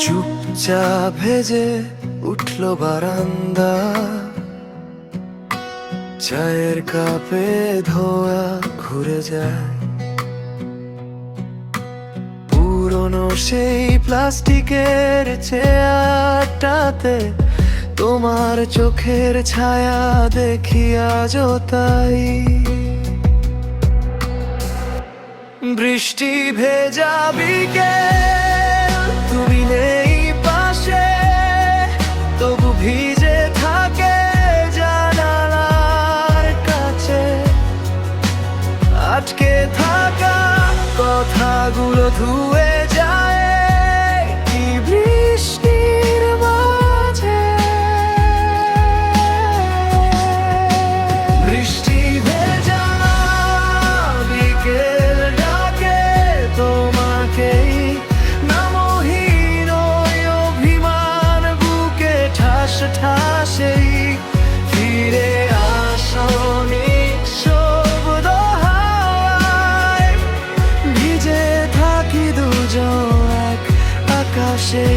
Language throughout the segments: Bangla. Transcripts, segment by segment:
চুপচাপ ভেজে উঠল বারান্দা, চায়ের কাপে ধোয়া ঘুরে যায়। পুরনো সেই প্লাস্টিকের চেয়ারটাতে তোমার চোখের ছায়া দেখি আজও তাই। বৃষ্টি ভেজা বিকেল, তুমি নেই পাশে, তবু ভিজে থাকে জানালার কাছে। আটকে থাকা কথাগুলো ধুয়ে যায় কি বৃষ্টির মাঝে। বৃষ্টি ভেজা বিকেল ডাকে তোমাকেই, নামহীন অভিমান বুকে ঠাস ঠাসেই। ফিরে আসো নিঃশব্দ হাওয়ায়, ভিজে থাকি দুজন এক আকাশে।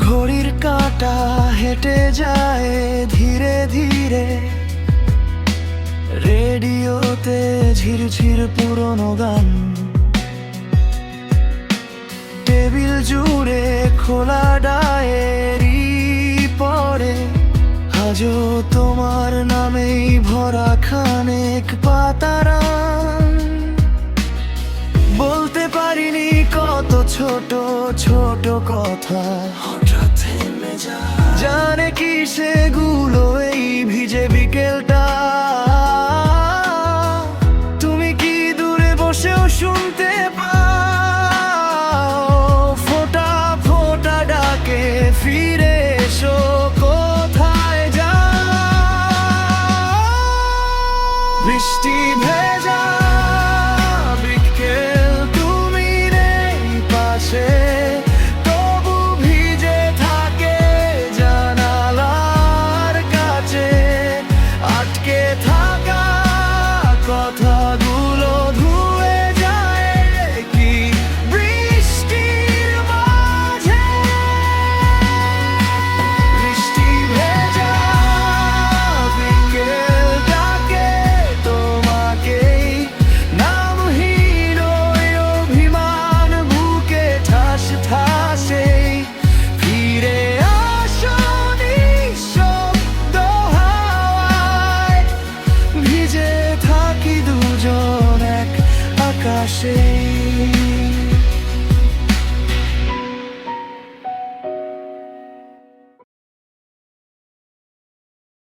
ঘড়ির কাঁটা হেঁটে যায় ধীরে ধীরে, রেডিওতে ঝিরঝির পুরনো গান। টেবিল জুড়ে খোলা ডায়েরি পড়ে, আজও তোমার নামেই ভরা খানেক পাতারান। বলতে পারিনি কত ছোট ছোট কথা হঠাৎ থেমে যায়, জানে কি সেগুলো এই ভিজে বিকেলটা। তুমি কি দূরে বসেও শুনতে পাও ফোঁটা ফোঁটা ডাকে, ফিরে এসো কোথায় যা। বৃষ্টি ভেজা বিকেল, তুমি নেই পাশে, তবু ভিজে থাকে জানালার কাছে। আটকে থাকা কথাগুলো ধুয়ে যায় কি বৃষ্টির মাঝে। বৃষ্টি ভেজা বিকেল ডাকে তোমাকেই, নামহীন অভিমান বুকে ঠাস ঠাসেই। ফিরে আসো নিঃশব্দ হাওয়ায়, ভিজে থাকি দুজন এক আকাশে।